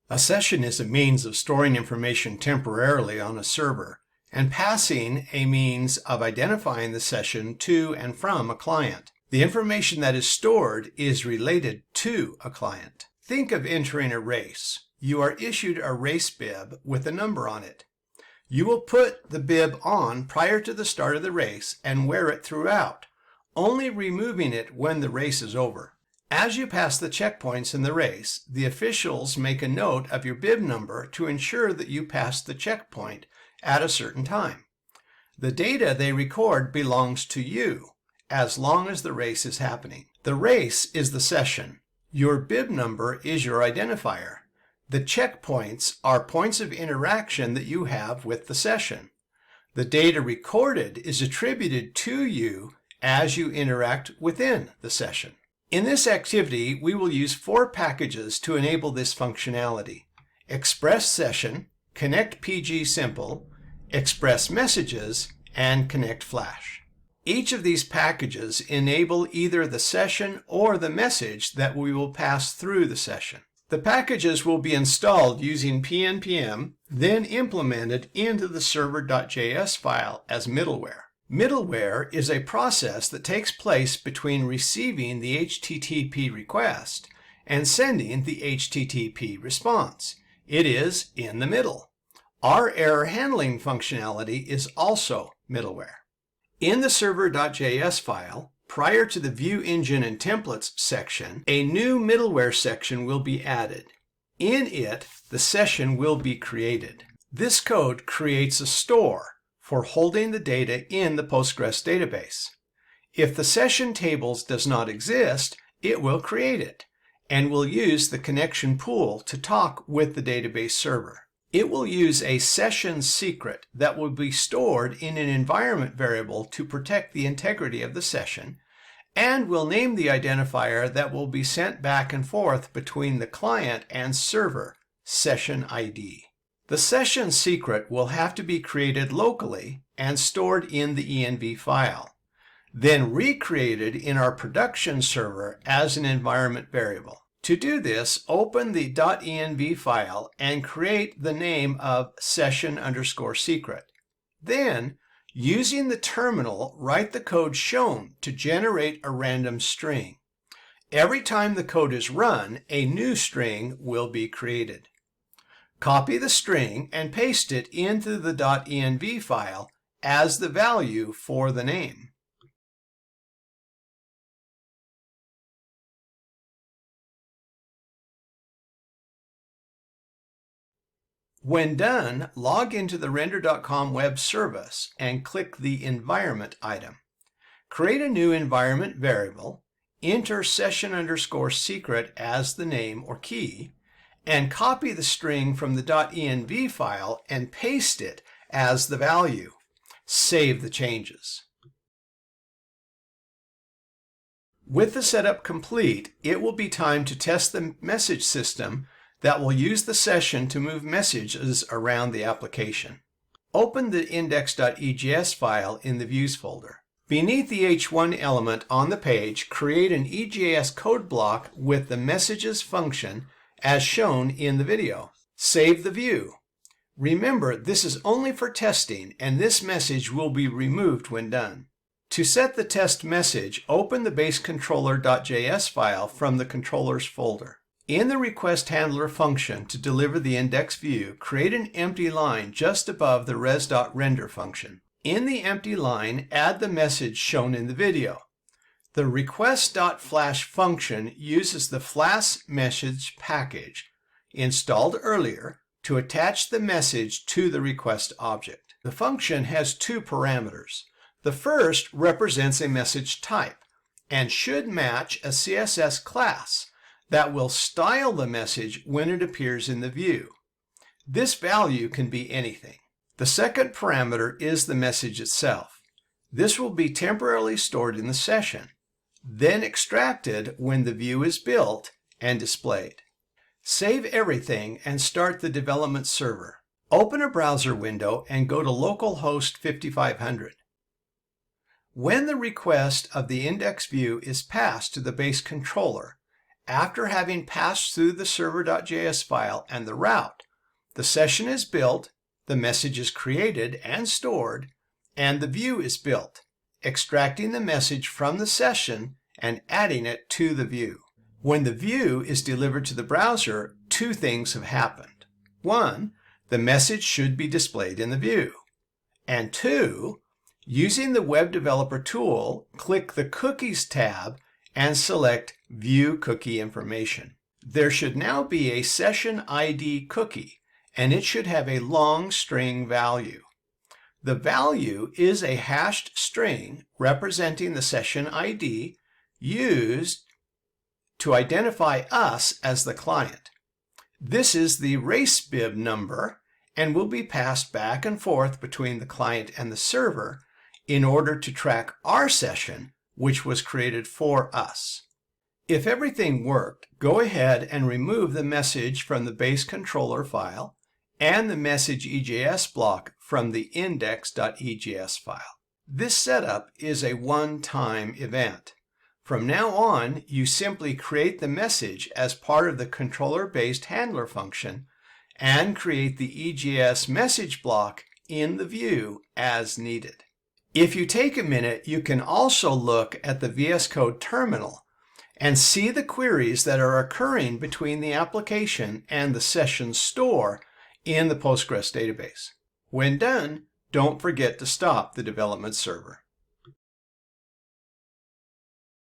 A session is a means of storing information temporarily on a server, and passing a means of identifying the session to and from a client. The information that is stored is related to a client. Think of entering a race. You are issued a race bib with a number on it. You will put the bib on prior to the start of the race and wear it throughout, only removing it when the race is over. As you pass the checkpoints in the race, the officials make a note of your bib number to ensure that you passed the checkpoint at a certain time. The data they record belongs to you as long as the race is happening. The race is the session. Your bib number is your identifier. The checkpoints are points of interaction that you have with the session. The data recorded is attributed to you as you interact within the session. In this activity, we will use 4 packages to enable this functionality: Express Session, Connect PG Simple, Express Messages, and Connect Flash. Each of these packages enable either the session or the message that we will pass through the session. The packages will be installed using PNPM, then implemented into the server.js file as middleware. Middleware is a process that takes place between receiving the HTTP request and sending the HTTP response. It is in the middle. Our error handling functionality is also middleware. In the server.js file, prior to the View Engine and Templates section, a new middleware section will be added. In it, the session will be created. This code creates a store for holding the data in the Postgres database. If the session tables does not exist, it will create it and will use the connection pool to talk with the database server. It will use a session secret that will be stored in an environment variable to protect the integrity of the session, and will name the identifier that will be sent back and forth between the client and server, Session ID. The session secret will have to be created locally and stored in the env file, then recreated in our production server as an environment variable. To do this, open the .env file and create the name of session_secret. Then, using the terminal, write the code shown to generate a random string. Every time the code is run, a new string will be created. Copy the string and paste it into the .env file as the value for the name. When done, log into the render.com web service and click the Environment item. Create a new environment variable, enter session_secret as the name or key, and copy the string from the .env file and paste it as the value. Save the changes. With the setup complete, it will be time to test the message system that will use the session to move messages around the application. Open the index.egs file in the Views folder. Beneath the H1 element on the page, create an EJS code block with the messages function as shown in the video. Save the view. Remember, this is only for testing, and this message will be removed when done. To set the test message, open the basecontroller.js file from the controllers folder. In the request handler function to deliver the index view, create an empty line just above the res.render function. In the empty line, add the message shown in the video. The request.flash function uses the Flash message package installed earlier to attach the message to the request object. The function has 2 parameters. The first represents a message type and should match a CSS class that will style the message when it appears in the view. This value can be anything. The second parameter is the message itself. This will be temporarily stored in the session, then extracted when the view is built and displayed. Save everything and start the development server. Open a browser window and go to localhost 5500. When the request of the index view is passed to the base controller, After having passed through the server.js file and the route, the session is built, the message is created and stored, and the view is built, extracting the message from the session and adding it to the view. When the view is delivered to the browser, two things have happened. One, the message should be displayed in the view. And two, using the Web Developer tool, click the Cookies tab and select View Cookie Information. There should now be a session ID cookie, and it should have a long string value. The value is a hashed string representing the session ID used to identify us as the client. This is the RaceBib number and will be passed back and forth between the client and the server in order to track our session, which was created for us. If everything worked, go ahead and remove the message from the base controller file and the message EJS block from the index.egs file. This setup is a one-time event. From now on, you simply create the message as part of the controller-based handler function and create the EJS message block in the view as needed. If you take a minute, you can also look at the VS Code terminal and see the queries that are occurring between the application and the session store in the Postgres database. When done, don't forget to stop the development server.